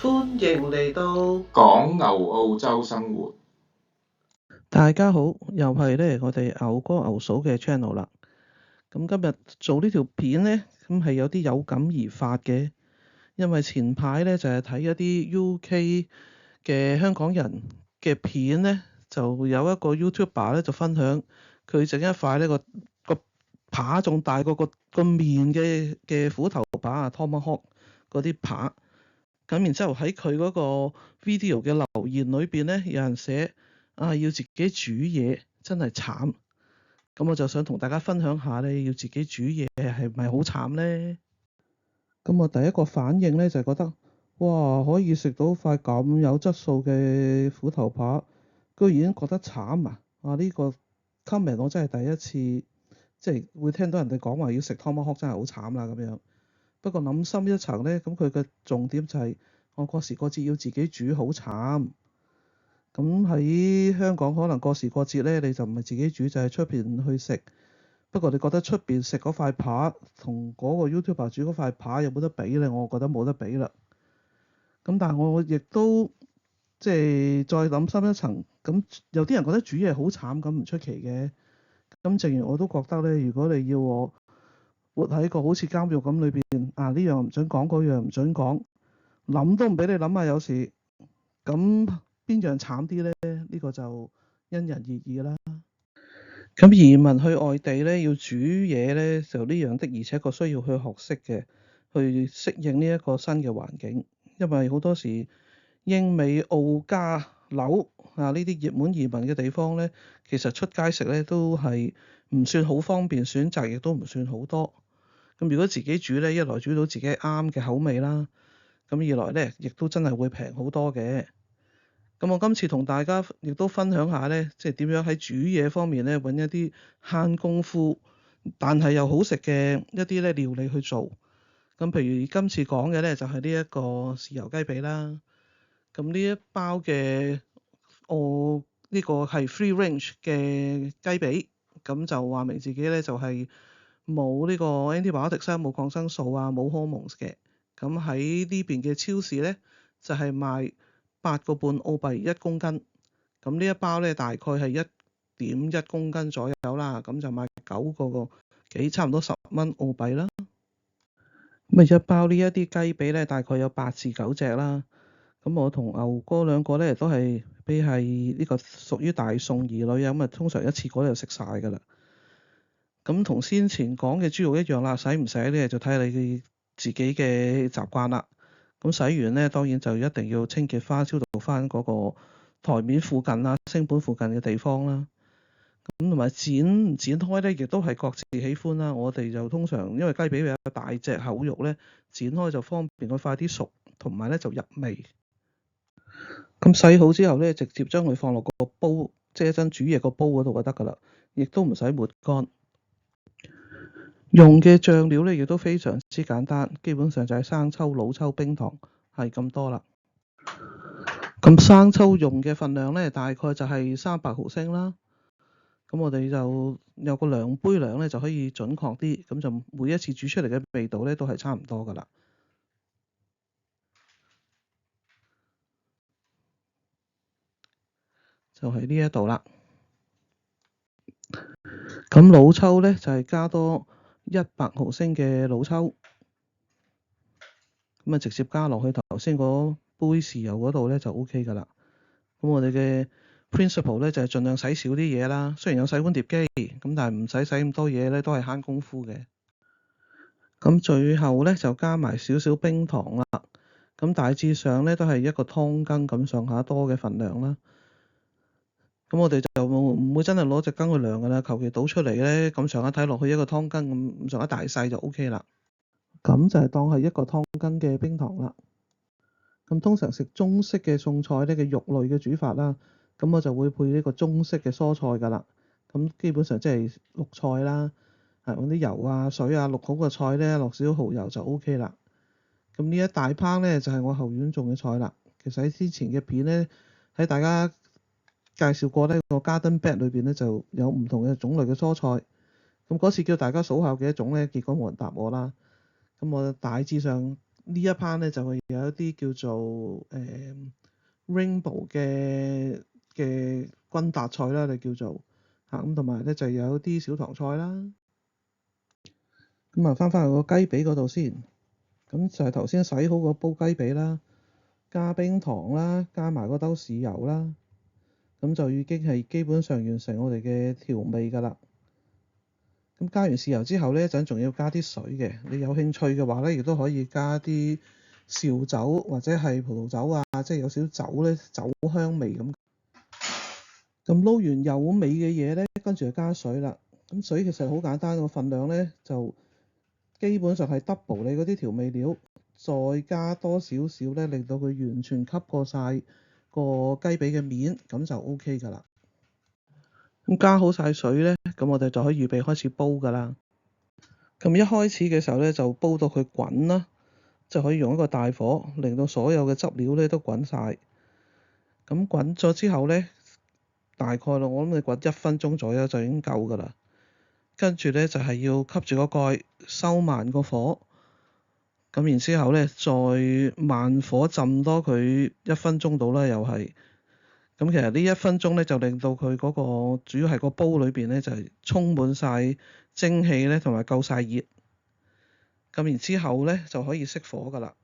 歡迎嚟到講牛澳洲生活。大家好，又係咧我哋牛哥牛嫂嘅 channel 啦。咁今日做呢條片咧，咁係有啲有感而發嘅，因為前排咧就係睇一啲 UK 嘅香港人嘅片咧，就有一個 YouTuber 咧就分享佢整一塊呢個扒仲大過個面嘅虎頭扒啊 Tomahawk 嗰啲扒。咁然之後喺佢嗰個 video 嘅留言裏邊咧，有人寫要自己煮嘢真係慘。咁我就想同大家分享下咧，要自己煮嘢係咪好慘咧？咁我第一個反應咧就係覺得，哇，可以食到塊咁有質素嘅虎頭扒，居然覺得慘啊！呢個 comment 我真係第一次，即係會聽到人哋講話要食 Tomahawk 真係好慘啦咁樣。不過諗深一層咧，咁佢嘅重點就係我過時過節要自己煮好慘。咁喺香港可能過時過節咧，你就唔係自己煮，就係出邊去食。不過你覺得出邊食嗰塊扒同嗰個 YouTuber 煮嗰塊扒有冇得比咧？我覺得冇得比啦。咁但係我亦都即係再諗深一層，咁有啲人覺得煮嘢好慘，咁唔出奇嘅。咁正如我都覺得咧，如果你要我活喺個好似監獄咁裏邊，呢樣唔準講，嗰樣唔準講，諗都唔俾你諗啊！有時咁邊樣慘啲咧？呢個就因人而異啦。咁移民去外地咧，要煮嘢咧，就呢樣的，而且確需要去學識嘅，去適應呢一個新嘅環境。因為好多時英美澳加紐呢啲熱門移民嘅地方咧，其實出街食咧都係唔算好方便，選擇亦都唔算好多。咁如果自己煮咧，一來煮到自己啱嘅口味啦，咁二來咧亦都真係會平好多嘅。咁我今次同大家亦都分享下咧，即係點樣喺煮嘢方面咧揾一啲慳功夫，但係又好食嘅一啲咧料理去做。咁譬如今次講嘅咧就係呢一個豉油雞髀啦。咁呢一包嘅呢個係 free range 嘅雞髀，咁就話明自己咧就係冇呢個 antibiotics 冇抗生素啊，冇 hormones 嘅。咁喺呢邊嘅超市咧就係賣8.5澳幣1公斤。咁呢一包咧大概係1.1公斤左右啦，咁就賣9個幾，差唔多10蚊澳幣啦。咁一包呢一啲雞髀咧大概有8至9隻啦。咁我同牛哥兩個咧都係呢個屬於大餸兒女啊，咁通常一次過就食晒㗎啦。咁同先前講嘅豬肉一樣啦，洗唔洗咧就睇你自己嘅習慣啦。咁洗完咧當然就一定要清潔翻、消毒翻嗰個台面附近啊、星盆附近嘅地方啦。咁同埋剪開咧，亦都係各自喜歡啦。我哋就通常因為雞髀比較大隻厚肉咧，剪開就方便佢快啲熟，同埋咧就入味。咁洗好之後咧，直接將佢放落個煲，即係一陣煮嘢個煲嗰度就得㗎啦，亦都唔使抹乾。用嘅醬料咧亦都非常之簡單，基本上就係生抽、老抽、冰糖，係咁多啦。咁生抽用嘅份量咧，大概就係300毫升啦。咁我哋就有個量杯量咧，就可以準確啲，咁就每一次煮出嚟嘅味道咧都係差唔多㗎啦。就喺呢一度啦。咁老抽咧就係加多100毫升嘅老抽，咁直接加落去頭先嗰杯豉油嗰度咧就 OK 㗎啦。咁我哋嘅 principle 咧就係盡量洗少啲嘢啦。雖然有洗碗碟機，咁但係唔使洗咁多嘢咧，都係慳功夫嘅。咁最後咧就加埋少少冰糖啦。咁大致上咧都係一個湯羹咁上下多嘅份量啦。咁我哋就唔會真係攞隻羹去量㗎啦，求其倒出嚟咧，咁上下睇落去一個湯羹咁上下大細就 OK 啦。咁就係當係一個湯羹嘅冰糖啦。咁通常食中式嘅餸菜咧嘅肉類嘅煮法啦，咁我就會配呢個中式嘅蔬菜㗎啦。咁基本上即係綠菜啦，用啲油啊、水啊渌好個菜咧，落少少蠔油就 OK 啦。咁呢一大烹咧就係我後院種嘅菜啦。其實喺之前嘅片咧，喺大家介紹過呢個 garden bed 裏邊咧就有唔同嘅種類嘅蔬菜。咁嗰次叫大家數下幾多種咧，結果冇人答我啦。咁我大致上呢一 part 咧就會有一啲叫做Rainbow 嘅君達菜啦，你叫做嚇咁，同埋咧就有啲小棠菜啦。咁啊，翻去個雞髀嗰度先，咁就係頭先洗好個煲雞髀啦，加冰糖啦，加埋嗰兜豉油啦，咁就已經係基本上完成我哋嘅調味㗎啦。咁加完豉油之後呢，一陣仲要加啲水嘅。你有興趣嘅話呢，亦都可以加啲紹酒或者係葡萄酒啊，即係有少少酒呢，酒香味咁。咁撈完有味嘅嘢呢，跟住就加水啦。咁水其實好簡單，個份量呢就基本上係 double 你嗰啲調味料，再加多少少呢，令到佢完全吸過晒個雞髀嘅面，咁就 OK 㗎啦。咁加好晒水呢，咁我哋就可以預備開始煲㗎啦。咁一開始嘅時候呢，就煲到佢滾啦，就可以用一個大火，令到所有嘅汁料呢都滾晒。咁滾咗之後呢，大概我諗你滾1分鐘左右就已經夠㗎啦。跟住呢，就係要吸住個蓋，收慢個火。咁然之後呢，再慢火浸多佢1分鐘到啦，又係。咁其實呢1分鐘呢，就令到佢嗰個主要係個煲裏邊呢，就係充滿晒蒸氣呢，同埋夠晒熱。咁然之後呢，就可以熄火㗎啦。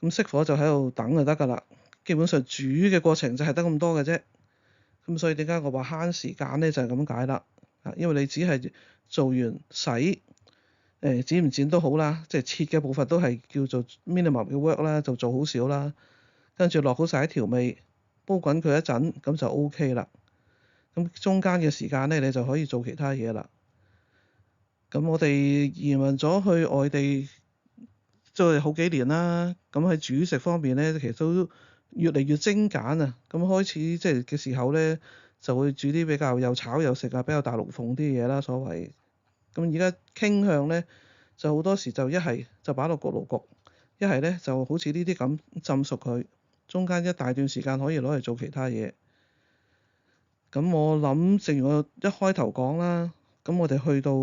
咁熄火就喺度等就得㗎啦。基本上煮嘅過程就係得咁多嘅啫。咁所以點解我話慳時間呢？就係咁解啦。因為你只係做完洗，剪唔剪都好啦，即係切嘅部分都係叫做 minimum 嘅 work 啦，就做好少啦。跟住落好晒啲調味，煲滾佢一陣，咁就 OK 啦。咁中間嘅時間呢，你就可以做其他嘢啦。咁我哋移民咗去外地，即係好幾年啦。咁喺煮食方面呢，其實都越嚟越精簡啊。咁開始即係嘅時候呢，就會煮啲比較又炒又食啊，比較大龍鳳啲嘢啦，所謂。咁而家傾向呢，就好多時就一係就擺落焗爐焗，一係呢就好似呢啲咁浸熟佢，中間一大段時間可以攞嚟做其他嘢。咁我諗，正如我一開頭講啦，咁我哋去到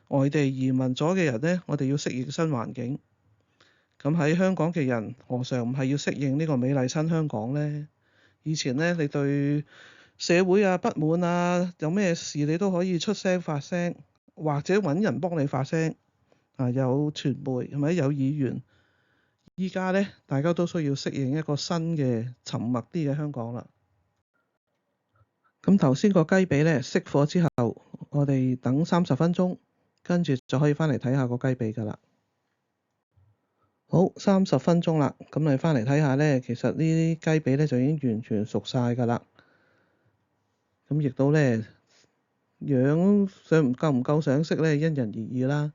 外地移民咗嘅人呢，我哋要適應新環境。咁喺香港嘅人，何嘗唔係要適應呢個美麗新香港呢？以前呢，你對社會啊不滿啊，有咩事你都可以出聲發聲，或者揾人幫你發聲。有傳媒係咪有議員？依家呢，大家都需要適應一個新嘅沉默啲嘅香港啦。咁頭先個雞髀呢，熄火之後，我哋等30分鐘，跟住就可以翻嚟睇下個雞髀㗎啦。好，30分鐘啦，咁你翻嚟睇下呢，其實呢啲雞髀呢就已經完全熟晒㗎啦。咁亦都呢，樣夠唔夠上色呢？因人而異啦。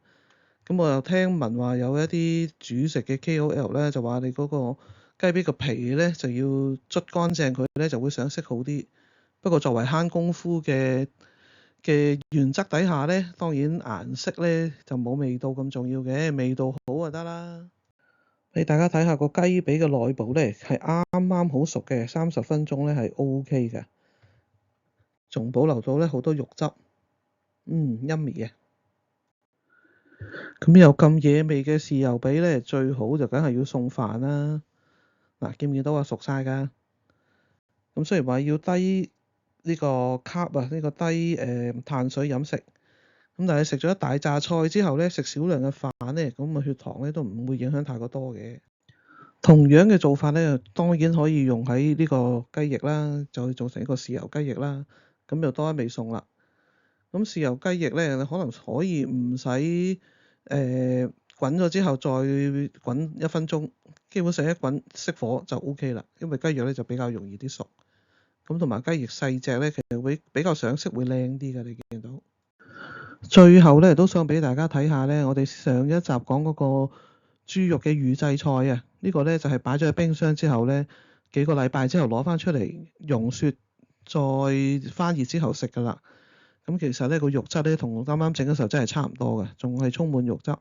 咁我又聽聞話有一啲煮食嘅 KOL 呢，就話你嗰個雞髀個皮呢，就要捽乾淨佢呢，就會上色好啲。不過作為慳功夫嘅原則底下呢，當然顏色呢就冇味道咁重要嘅，味道好就得啦。俾大家睇下個雞髀嘅內部呢，係啱啱好熟嘅，30分鐘呢係 OK 嘅，仲保留到呢好多肉汁，yummy 嘅。咁有咁野味嘅豉油髀呢，最好就梗係要送飯啦。嗱，見唔見到啊？熟晒㗎。咁雖然話要低呢個 carb 啊，呢個低碳水飲食，咁但係食咗一大紮菜之後呢，食少量嘅飯呢，咁啊血糖呢都唔會影響太過多嘅。同樣嘅做法呢，當然可以用喺呢個雞翼啦，就可以做成一個豉油雞翼啦，咁就多一味餸啦。咁豉油雞翼呢，你可能可以唔使滾咗之後再滾1分鐘，基本上一滾熄火就 OK 啦，因為雞翼呢就比較容易啲熟。咁同埋雞翼細隻呢，其實會比較上色會靚啲嘅，你見到。最後呢，都想俾大家睇下呢，我哋上一集講嗰個豬肉嘅預製菜啊，呢個呢就係擺咗喺冰箱之後呢，幾個禮拜之後攞翻出嚟溶雪，再翻熱之後食㗎啦。咁其實呢個肉質呢，同啱啱整嘅時候真係差唔多嘅，仲係充滿肉汁，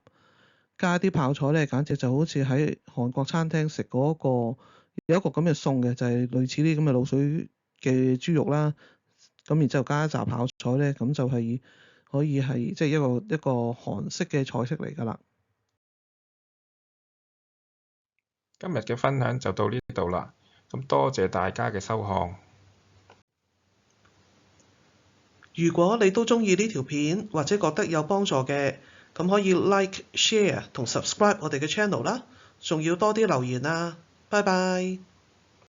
加啲泡菜呢，簡直就好似喺韓國餐廳食嗰個有一個咁嘅餸嘅，就係類似啲咁嘅滷水嘅豬肉啦。咁然之後加一紮泡菜呢，咁就係可以係即係一個韓式嘅菜式嚟㗎啦。今日嘅分享就到呢度啦，咁多謝大家嘅收看。如果你都鍾意呢條片或者覺得有幫助嘅，咁可以 like、share 同 subscribe 我哋嘅 channel 啦，仲要多啲留言啊！拜拜。